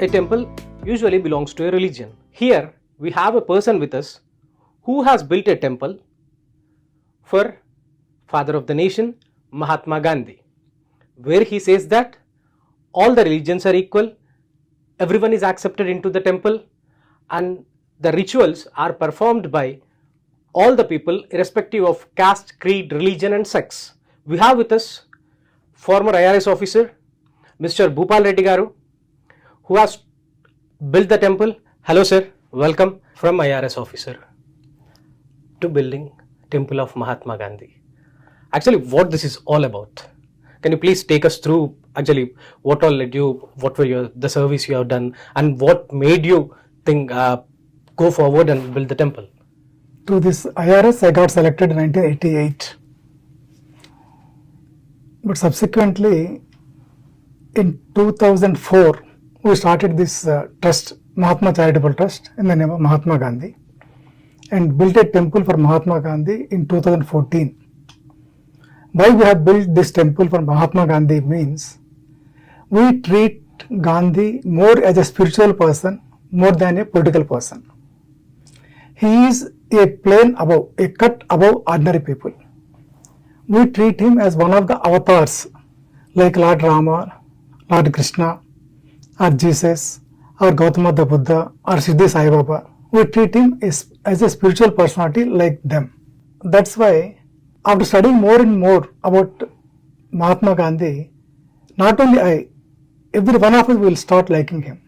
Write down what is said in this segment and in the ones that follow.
A temple usually belongs to a religion. Here we have a person with us who has built a temple for father of the nation Mahatma Gandhi, where he says that all the religions are equal, everyone is accepted into the temple, and the rituals are performed by all the people irrespective of caste, creed, religion and sex. We have with us former IRS officer Mr. Bhupal Reddy Garu, who has built the temple. Hello sir, welcome from IRS officer to building temple of Mahatma Gandhi. Actually, what this is all about, can you please take us through actually what all led you, what were the service you have done, and what made you think go forward and build the temple? To this IRS, I got selected in 1988. But subsequently, in 2004, we started this trust, Mahatma Charitable Trust, in the name of Mahatma Gandhi, and built a temple for Mahatma Gandhi in 2014. Why we have built this temple for Mahatma Gandhi means we treat Gandhi more as a spiritual person more than a political person. He is a plane above, a cut above ordinary people. We treat him as one of the avatars like Lord Rama, Lord Krishna, or Jesus, or Gautama the Buddha, or Siddhi Sai Baba. We treat him as a spiritual personality like them. That's why after studying more and more about Mahatma Gandhi, not only I, every one of us will start liking him.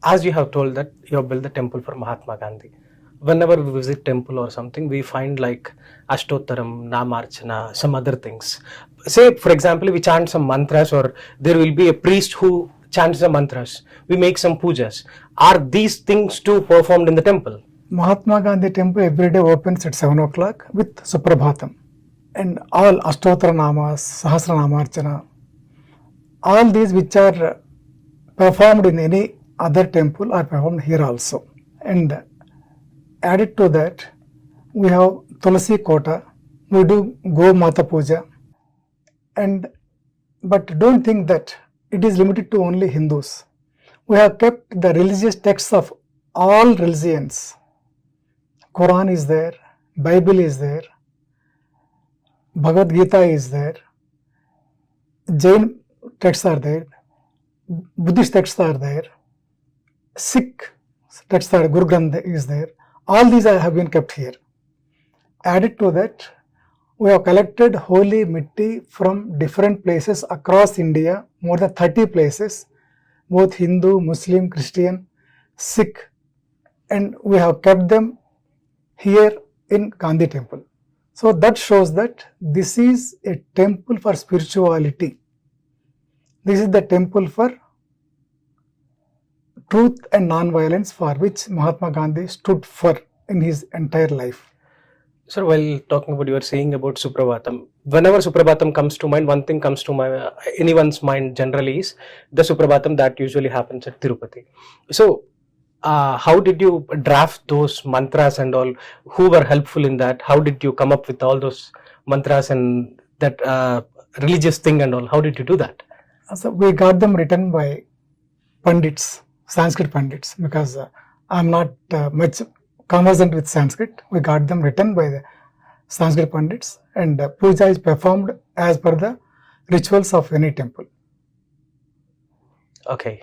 As you have told that you have built the temple for Mahatma Gandhi, whenever we visit temple or something, we find like Ashtottaram, Namarchana, some other things. Say for example, we chant some mantras, or there will be a priest who chants the mantras. We make some pujas. Are these things too performed in the temple? Mahatma Gandhi temple every day opens at 7 o'clock with Suprabhatam. And all Ashtottara Namas, Sahasra Namarchana, all these which are performed in any other temple are performed here also. And added to that, we have Tulasi Kota, we do Go Mata Puja, but don't think that it is limited to only Hindus. We have kept the religious texts of all religions. Quran is there, Bible is there, Bhagavad Gita is there, Jain texts are there, Buddhist texts are there, Sikh texts are, Guru Granth is there. All these have been kept here. Added to that, we have collected holy mitti from different places across India, more than 30 places, both Hindu, Muslim, Christian, Sikh, and we have kept them here in Gandhi temple. So that shows that this is a temple for spirituality. This is the temple for truth and non-violence for which Mahatma Gandhi stood for in his entire life. Sir, while talking about, you were saying about Suprabhatam. Whenever Suprabhatam comes to mind, one thing comes to anyone's mind generally is the Suprabhatam that usually happens at Tirupati. So, how did you draft those mantras and all? Who were helpful in that? How did you come up with all those mantras and that religious thing and all? How did you do that? So we got them written by Pandits, Sanskrit Pandits, because I'm not much conversant with Sanskrit. We got them written by the Sanskrit Pandits, and puja is performed as per the rituals of any temple. Okay.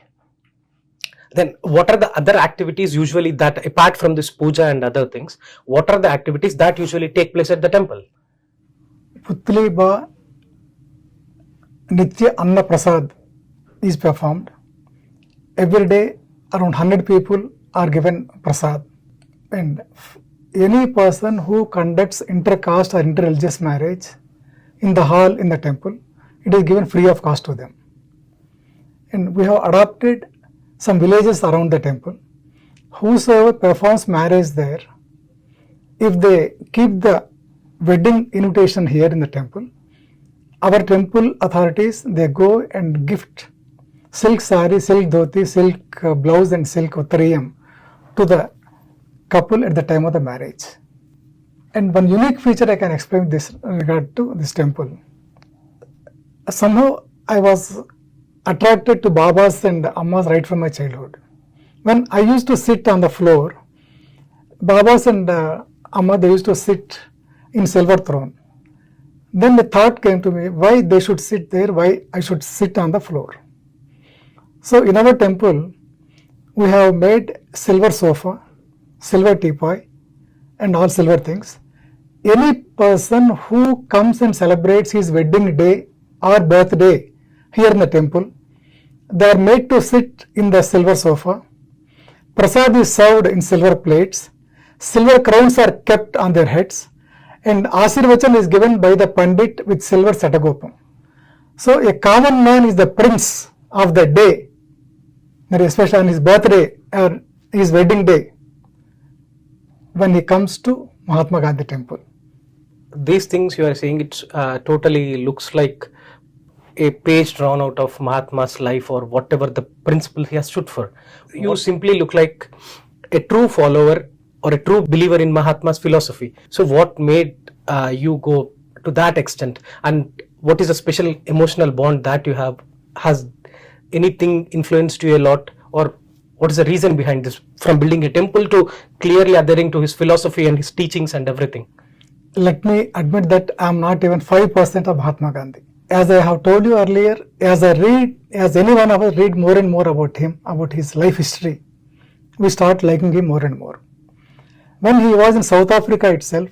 Then what are the other activities usually that, apart from this puja and other things, what are the activities that usually take place at the temple? Putli Ba Nitya Anna Prasad is performed. Every day around 100 people are given prasad, and any person who conducts inter-caste or inter-religious marriage in the hall in the temple, it is given free of cost to them. And we have adopted some villages around the temple. Whosoever performs marriage there, if they keep the wedding invitation here in the temple, our temple authorities, they go and gift silk sari, silk dhoti, silk blouse and silk uttariyam to the couple at the time of the marriage. And one unique feature I can explain this in regard to this temple. Somehow I was attracted to Babas and Ammas right from my childhood. When I used to sit on the floor, Babas and Amma, they used to sit in silver throne. Then the thought came to me, why they should sit there, why I should sit on the floor. So in our temple, we have made silver sofa, silver teapot, and all silver things. Any person who comes and celebrates his wedding day or birthday here in the temple, they are made to sit in the silver sofa. Prasad is served in silver plates. Silver crowns are kept on their heads. And Ashirvachan is given by the Pandit with silver satagopam. So a common man is the prince of the day, especially on his birthday or his wedding day, when he comes to Mahatma Gandhi temple. These things you are saying, it totally looks like a page drawn out of Mahatma's life or whatever the principle he has stood for. You simply look like a true follower or a true believer in Mahatma's philosophy. So what made you go to that extent, and what is a special emotional bond that you have? Has anything influenced you a lot, or what is the reason behind this, from building a temple to clearly adhering to his philosophy and his teachings and everything? Let me admit that I am not even 5% of Mahatma Gandhi. As I have told you earlier, as any one of us read more and more about him, about his life history, we start liking him more and more. When he was in South Africa itself,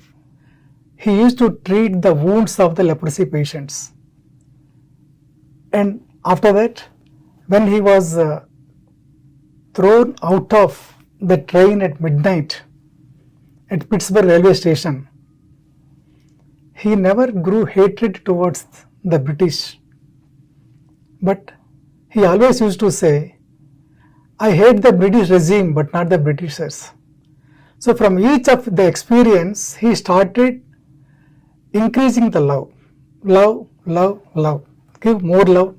he used to treat the wounds of the leprosy patients. And after that, when he was thrown out of the train at midnight at Pittsburgh railway station, he never grew hatred towards the British. But he always used to say, I hate the British regime but not the Britishers. So from each of the experience, he started increasing the love. Love, love, love. Give more love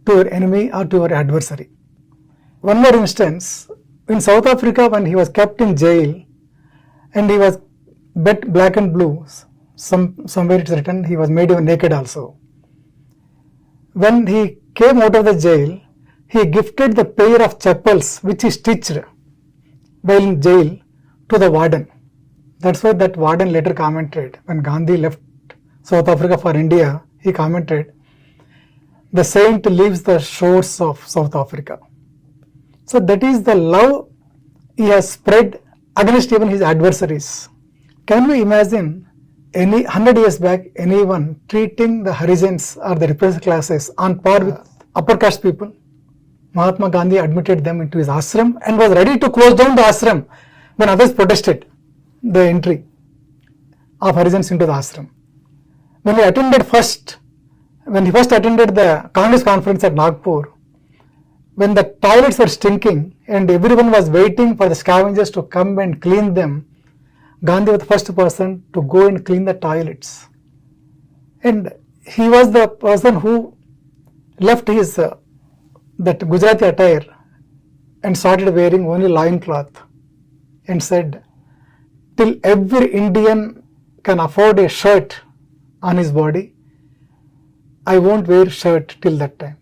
to your enemy or to your adversary. One more instance, in South Africa when he was kept in jail and he was bet black and blue, somewhere it's written he was made even naked also. When he came out of the jail, he gifted the pair of chappals which he stitched while in jail to the warden. That's why that warden later commented, when Gandhi left South Africa for India, he commented, the saint leaves the shores of South Africa. So that is the love he has spread against even his adversaries. Can we imagine 100 years back anyone treating the Harijans or the repressed classes on par with upper caste people? Mahatma Gandhi admitted them into his ashram and was ready to close down the ashram when others protested the entry of Harijans into the ashram. When he first attended the Congress conference at Nagpur, when the toilets were stinking and everyone was waiting for the scavengers to come and clean them, Gandhi was the first person to go and clean the toilets. And he was the person who left his that Gujarati attire and started wearing only loin cloth and said, till every Indian can afford a shirt on his body, I won't wear shirt till that time.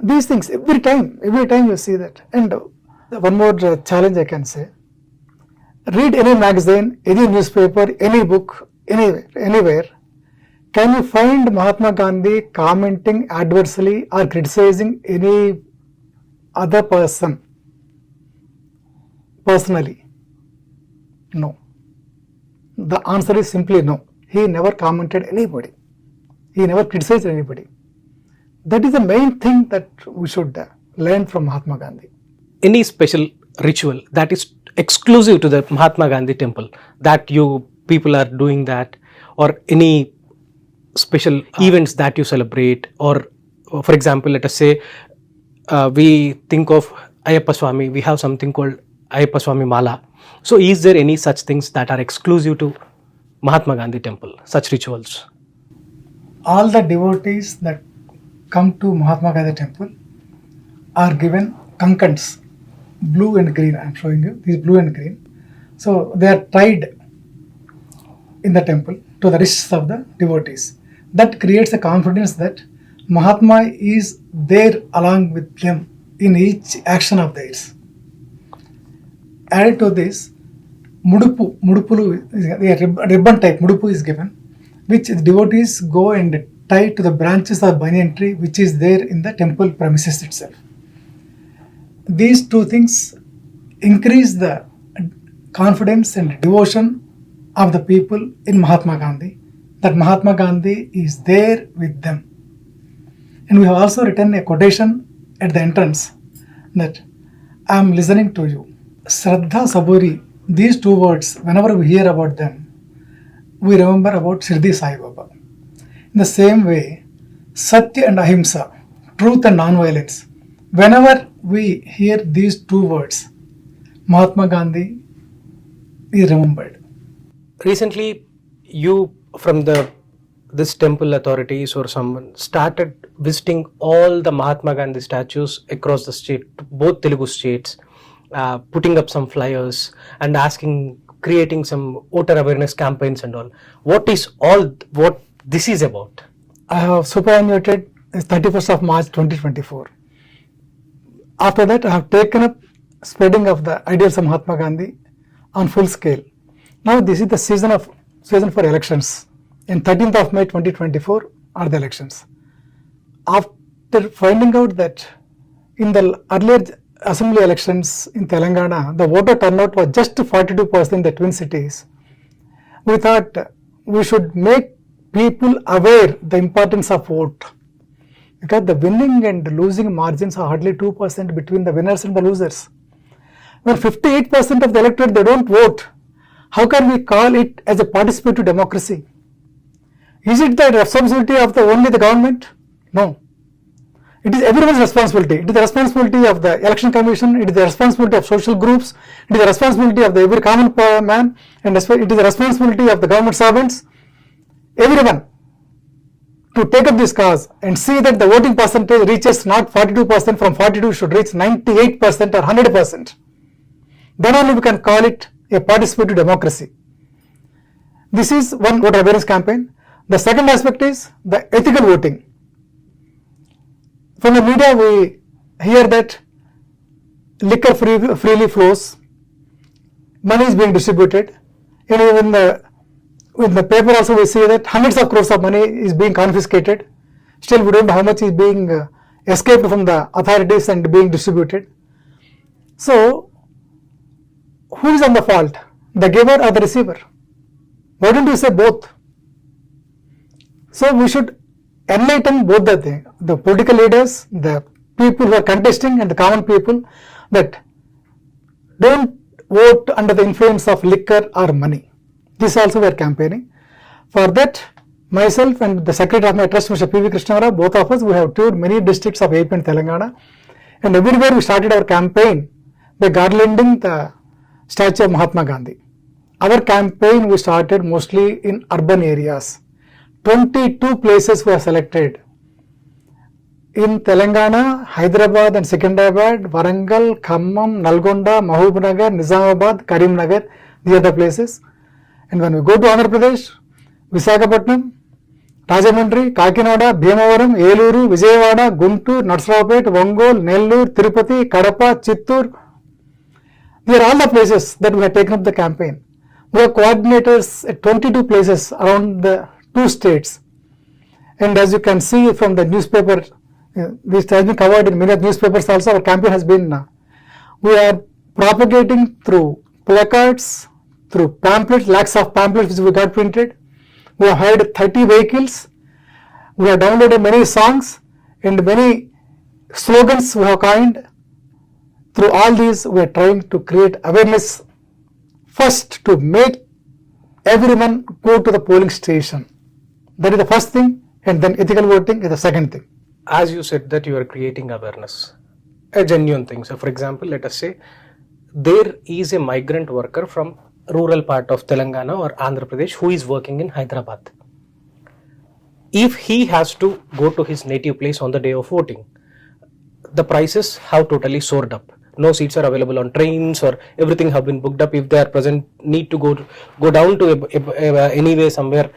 These things, every time you see that. And one more challenge I can say, read any magazine, any newspaper, any book, anywhere, can you find Mahatma Gandhi commenting adversely or criticizing any other person personally? No. The answer is simply no. He never commented anybody. He never criticized anybody. That is the main thing that we should learn from Mahatma Gandhi. Any special ritual that is exclusive to the Mahatma Gandhi temple that you people are doing that, or any special events that you celebrate, or for example, let us say we think of Ayyappa Swami, we have something called Ayyappa Swami Mala. So is there any such things that are exclusive to Mahatma Gandhi temple, such rituals? All the devotees that come to Mahatma Gandhi temple are given kankans, blue and green. I am showing you these blue and green. So they are tied in the temple to the wrists of the devotees. That creates a confidence that Mahatma is there along with them in each action of theirs. Added to this, Mudupulu, a ribbon type Mudupu is given, which the devotees go and tie to the branches of banyan tree which is there in the temple premises itself. These two things increase the confidence and devotion of the people in Mahatma Gandhi, that Mahatma Gandhi is there with them. And we have also written a quotation at the entrance that I am listening to you. Shraddha Saburi, these two words, whenever we hear about them, we remember about Shirdi Sai Baba. In the same way, Satya and Ahimsa, truth and non-violence, whenever we hear these two words, Mahatma Gandhi is remembered. Recently, you from this temple authorities or someone started visiting all the Mahatma Gandhi statues across the state, both Telugu states, putting up some flyers and creating some voter awareness campaigns and all. What this is about? I have superannuated 31st of March 2024. After that, I have taken up spreading of the ideals of Mahatma Gandhi on full scale. Now this is the season for elections. In 13th of May 2024 are the elections. After finding out that in the earlier assembly elections in Telangana, the voter turnout was just 42% in the twin cities, we thought we should make people aware the importance of vote, because the winning and losing margins are hardly 2% between the winners and the losers. When 58% of the electorate they don't vote, how can we call it as a participatory democracy? Is it the responsibility of only the government? No. It is everyone's responsibility. It is the responsibility of the election commission, it is the responsibility of social groups, it is the responsibility of every common man, and it is the responsibility of the government servants, everyone, to take up this cause and see that the voting percentage reaches not 42%, from 42 should reach 98% or 100%. Then only we can call it a participatory democracy. This is one voter awareness campaign. The second aspect is the ethical voting. From the media we hear that liquor freely flows, money is being distributed, and even in the paper also we see that hundreds of crores of money is being confiscated. Still we don't know how much is being escaped from the authorities and being distributed. So who is on the fault, the giver or the receiver? Why don't you say both? So we should enlighten both the thing, the political leaders, the people who are contesting and the common people, that don't vote under the influence of liquor or money. This also we are campaigning. For that, myself and the secretary of my trust, Mr. P.V. Krishnara, both of us, we have toured many districts of AP and Telangana, and everywhere we started our campaign by garlanding the statue of Mahatma Gandhi. Our campaign we started mostly in urban areas. 22 places were selected in Telangana, Hyderabad and Secunderabad, Warangal, Khammam, Nalgonda, Mahbubnagar, Nizamabad, Karimnagar, the other places. And when we go to Andhra Pradesh, Visakhapatnam, Rajahmundry, Kakinada, Bhimavaram, Eluru, Vijayawada, Guntur, Narsarapet, Ongole, Nellore, Tirupati, Kadapa, Chittoor. These are all the places that we have taken up the campaign. We have coordinators at 22 places around the 2 states. And as you can see from the newspaper, this has been covered in many newspapers also, our campaign has been, we are propagating through placards, through pamphlets, lakhs of pamphlets which we got printed. We have hired 30 vehicles, we have downloaded many songs and many slogans we have coined. Through all these, we are trying to create awareness, first to make everyone go to the polling station. That is the first thing, and then ethical voting is the second thing. As you said that you are creating awareness, a genuine thing. So for example, let us say there is a migrant worker from rural part of Telangana or Andhra Pradesh who is working in Hyderabad. If he has to go to his native place on the day of voting, the prices have totally soared up. No seats are available on trains, or everything have been booked up. If they are present, need to go down to anyway somewhere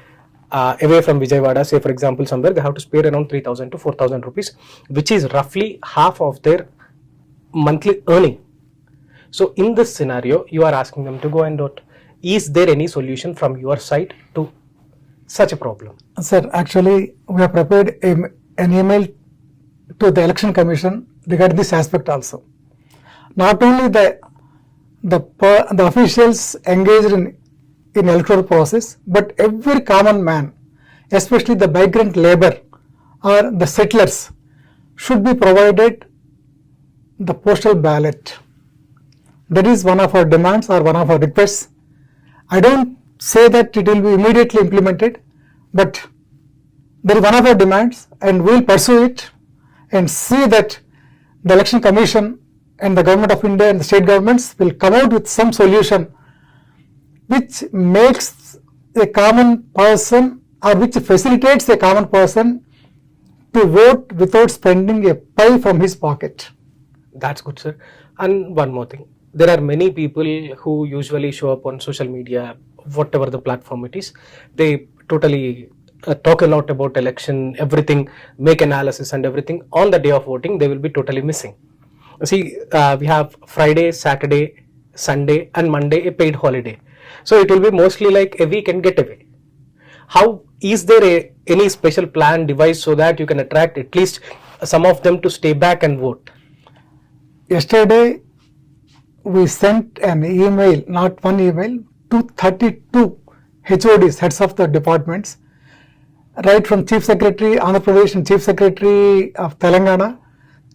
away from Vijayawada, say for example somewhere, they have to spare around 3,000 to 4,000 rupees, which is roughly half of their monthly earning. So in this scenario, you are asking them to go and vote. Is there any solution from your side to such a problem? Sir, actually, we have prepared an email to the Election Commission regarding this aspect also. Not only the officials engaged in electoral process, but every common man, especially the migrant labor or the settlers, should be provided the postal ballot. That is one of our demands or one of our requests. I don't say that it will be immediately implemented, but there is one of our demands, and we will pursue it and see that the Election Commission and the Government of India and the state governments will come out with some solution which makes a common person or which facilitates a common person to vote without spending a pie from his pocket. That's good, sir. And one more thing. There are many people who usually show up on social media, whatever the platform it is. They totally talk a lot about election, everything, make analysis and everything. On the day of voting, they will be totally missing. See, we have Friday, Saturday, Sunday and Monday a paid holiday. So it will be mostly like a weekend getaway. How is there any special plan devised so that you can attract at least some of them to stay back and vote? Yesterday, we sent an email, not one email, to 32 HODs, heads of the departments, right from Chief Secretary Andhra Pradesh and Chief Secretary of Telangana,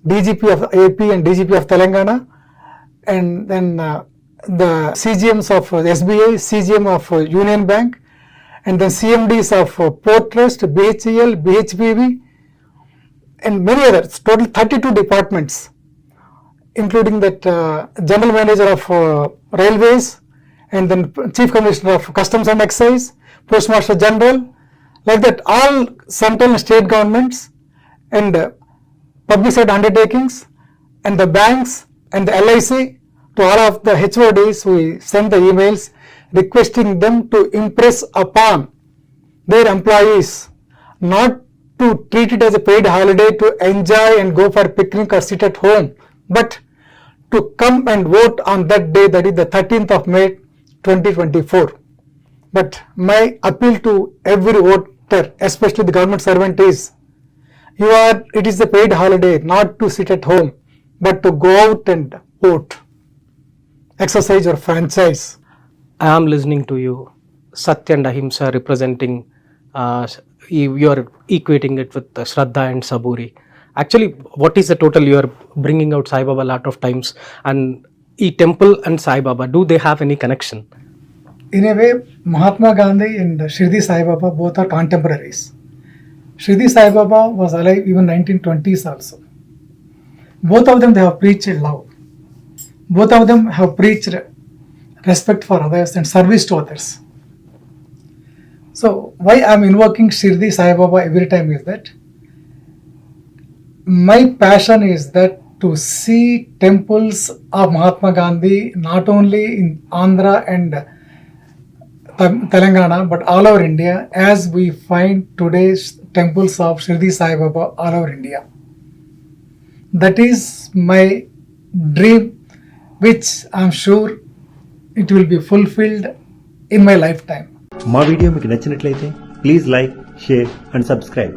DGP of AP and DGP of Telangana, and then the CGMs of SBI, CGM of Union Bank, and then CMDs of Port Trust, BHEL, BHPV, and many others, total 32 departments, including that General Manager of Railways, and then Chief Commissioner of Customs and Excise, Postmaster General, like that all central and state governments and public sector undertakings and the banks and the LIC, to all of the HODs we send the emails requesting them to impress upon their employees not to treat it as a paid holiday to enjoy and go for a picnic or sit at home, but to come and vote on that day, that is the 13th of May 2024. But my appeal to every voter, especially the government servant, is it is a paid holiday not to sit at home, but to go out and vote, exercise your franchise. I am listening to you, Satya and Ahimsa representing, you are equating it with Shraddha and Saburi. Actually, what is the total you are bringing out Sai Baba a lot of times, and temple and Sai Baba, do they have any connection? In a way, Mahatma Gandhi and Shirdi Sai Baba both are contemporaries. Shirdi Sai Baba was alive even 1920s also. Both of them, they have preached love. Both of them have preached respect for others and service to others. So why I am invoking Shirdi Sai Baba every time is that my passion is that to see temples of Mahatma Gandhi not only in Andhra and Telangana but all over India, as we find today's temples of Shirdi Sai Baba all over India. That is my dream, which I am sure it will be fulfilled in my lifetime. మా video మీకు నచ్చినట్లయితే please like, share and subscribe.